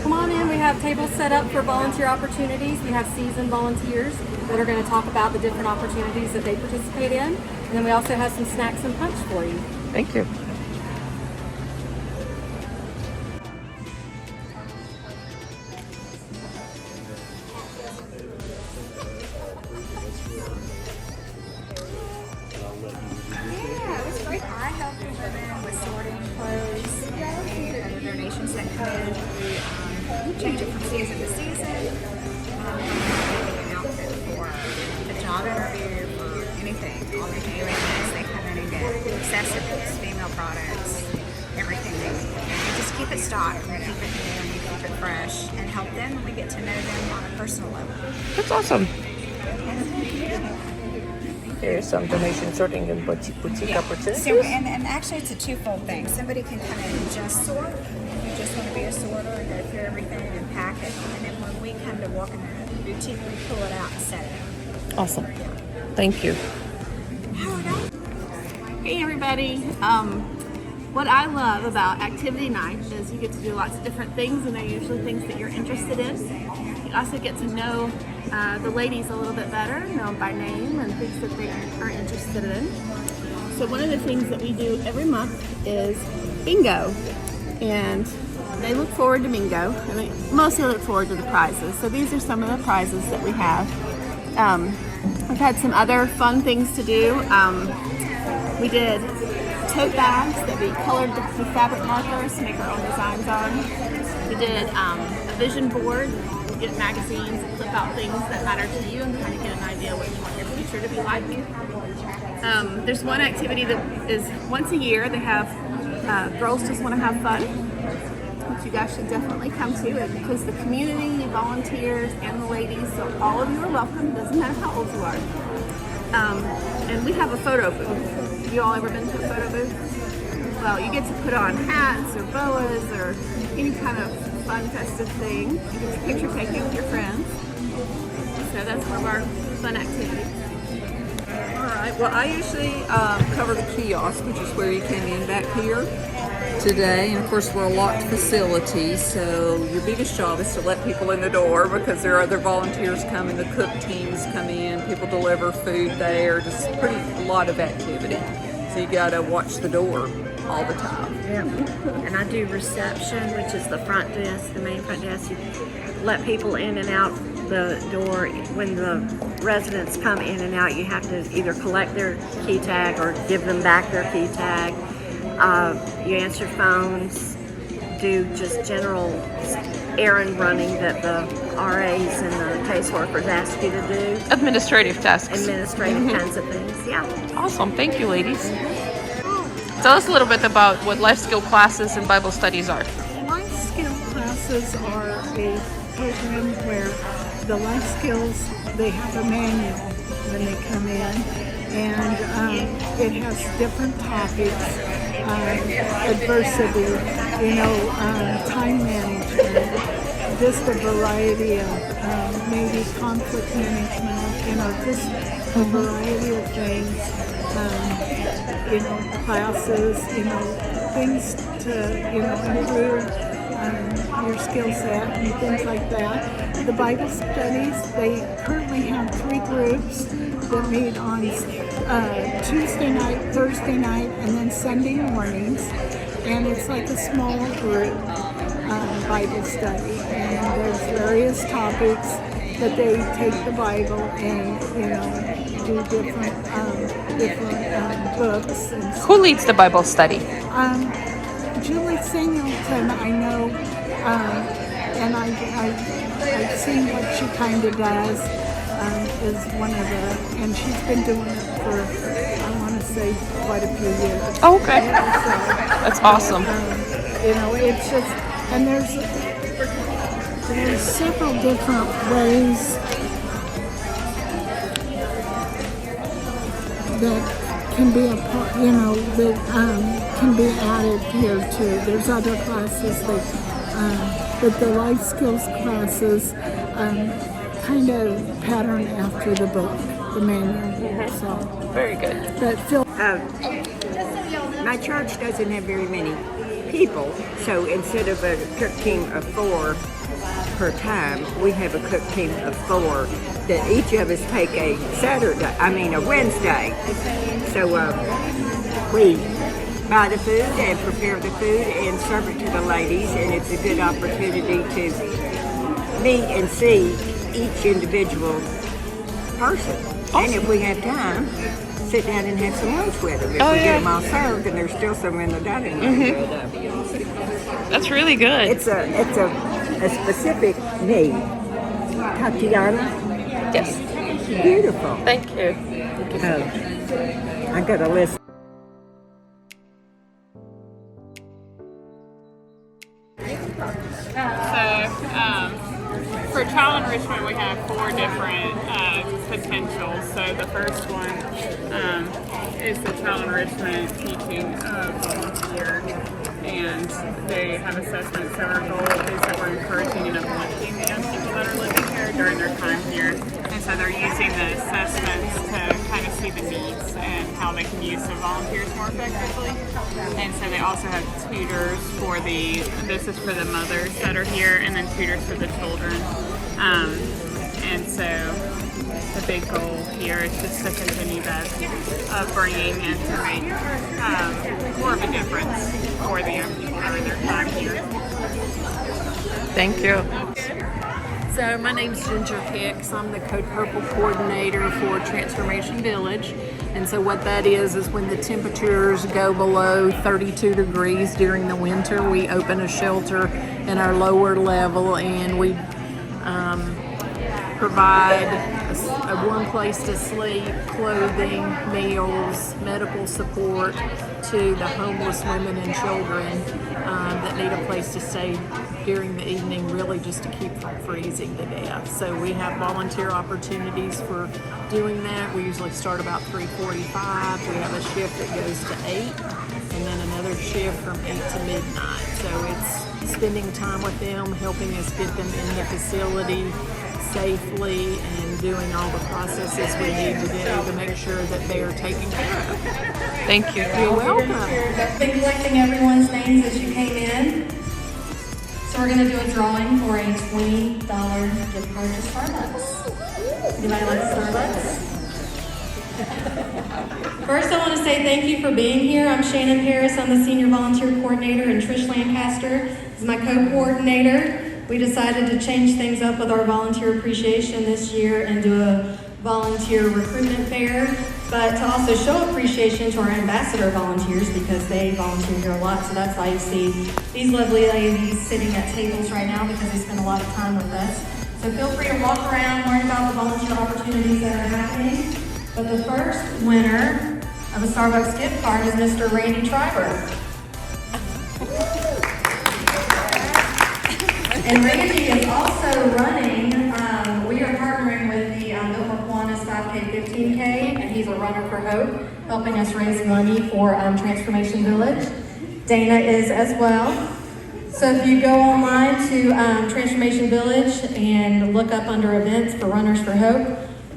come on in. We have tables set up for volunteer opportunities. We have seasoned volunteers that are going to talk about the different opportunities that they participate in. And then we also have some snacks and punch for you. Thank you. Yeah, it was great. I help the women with sorting clothes and other donations that come in. We change it from season to season. Making an outfit for a job interview, for anything. All the daily needs, they come in and get accessories, female products, everything they need. And we just keep it stocked. We keep it new and we keep it fresh and help them and we get to know them on a personal level. That's awesome. Here's some donation sorting and boutique opportunities. So, and actually it's a twofold thing. Somebody can come in and just sort. You just want to be a sorter and go through everything and pack it. And then when we come to walk in the boutique, we pull it out and set it. Awesome. Thank you. Hey everybody. What I love about activity night is you get to do lots of different things, and they're usually things that you're interested in. You also get to know the ladies a little bit better, know them by name and things that they are interested in. So one of the things that we do every month is bingo, and they look forward to bingo, and they mostly look forward to the prizes. So these are some of the prizes that we have. We've had some other fun things to do. We did tote bags that we colored with fabric markers to make our own designs on. We did a vision board. We get magazines and clip out things that matter to you and kind of get an idea what you want your future to be like. There's one activity that is once a year. They have Girls Just Want to Have Fun, which you guys should definitely come to. It includes the community, volunteers, and the ladies, so all of you are welcome. Doesn't matter how old you are. And we have a photo booth. You all ever been to a photo booth? Well, you get to put on hats or boas or any kind of fun festive thing. You get to picture taking with your friends. So that's one of our fun activities. All right, well I usually cover the kiosk, which is where you came in back here today. And of course we're a locked facility, so your biggest job is to let people in the door because there are other volunteers coming, the cook teams come in, people deliver food there, just a lot of activity. So you gotta watch the door all the time. Yeah. And I do reception, which is the front desk, the main front desk. You let people in and out the door. When the residents come in and out, you have to either collect their key tag or give them back their key tag. You answer phones, do just general errand running that the RAs and the caseworkers ask you to do. Administrative tasks. Administrative kinds of things, yeah. Awesome. Thank you, ladies. Tell us a little bit about what life skill classes and Bible studies are. Life skill classes are a program where the life skills, they have a manual when they come in, and it has different topics, adversity, time management, just a variety of maybe conflict management, just a variety of things. Classes, things to, improve your skill set and things like that. The Bible studies, they currently have 3 groups that meet on Tuesday night, Thursday night, and then Sunday mornings. And it's like a small group Bible study. And there's various topics that they take the Bible and, do different books. And Who leads the Bible study? Julie Singleton, I know, and I've seen what she kind of does, is one of the, and she's been doing it for, I want to say, quite a few years. Oh, okay. That's awesome. It's just, and there's several different ways that can be can be added here too. There's other classes but the life skills classes kind of pattern after the book, the manual. So very good. But Phil, my church doesn't have very many people. So instead of a cook team of 4 per time, we have a cook team of 4 that each of us take a Wednesday. So we buy the food and prepare the food and serve it to the ladies, and it's a good opportunity to meet and see each individual person. Awesome. And if we have time, sit down and have some lunch with them. If we get them all served, and there's still some in the dining room. That's really good. It's a specific need. Tatiana? Yes. Beautiful. Thank you. I got a list. For child enrichment, we have 4 different potentials. So the first one is the child enrichment teaching volunteer, and they have assessments. So our goal is that we're encouraging and uplifting the young people that are living here during their time here. And so they're using the assessments to kind of see the needs and how they can use the volunteers more effectively. And so they also have tutors for this is for the mothers that are here, and then tutors for the children. And so the big goal here is just to continue that bringing and to make more of a difference for the young people during their time here. Thank you. So my name's Ginger Hicks. I'm the Code Purple coordinator for Transformation Village. And so what that is when the temperatures go below 32 degrees during the winter, we open a shelter in our lower level, and we provide a warm place to sleep, clothing, meals, medical support to the homeless women and children that need a place to stay during the evening, really just to keep from freezing to death. So we have volunteer opportunities for doing that. We usually start about 3:45. We have a shift that goes to 8, and then another shift from 8 to midnight. So it's spending time with them, helping us get them in the facility safely, and doing all the processes we need to do to make sure that they are taken care of. Thank you. You're welcome. Been collecting everyone's names as you came in. So we're going to do a drawing for a $20 gift card to Starbucks. Anybody like Starbucks? First, I want to say thank you for being here. I'm Shannon.Paris. I'm the Senior Volunteer Coordinator, and Trish.Lancaster is my co-coordinator. We decided to change things up with our volunteer appreciation this year and do a volunteer recruitment fair, but to also show appreciation to our ambassador volunteers because they volunteer here a lot. So that's why you see these lovely ladies sitting at tables right now, because they spend a lot of time with us. So feel free to walk around, learn about the volunteer opportunities that are happening. But the first winner of a Starbucks gift card is Mr. Randy Triber. And Randy is also running, we are partnering with the Milford Kiwanis 5K, 15K, and he's a runner for Hope, helping us raise money for Transformation Village. Dana is as well. So if you go online to Transformation Village and look up under events for Runners for Hope,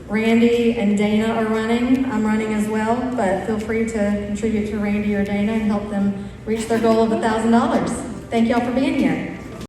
Randy and Dana are running. I'm running as well, but feel free to contribute to Randy or Dana and help them reach their goal of $1,000. Thank y'all for being here.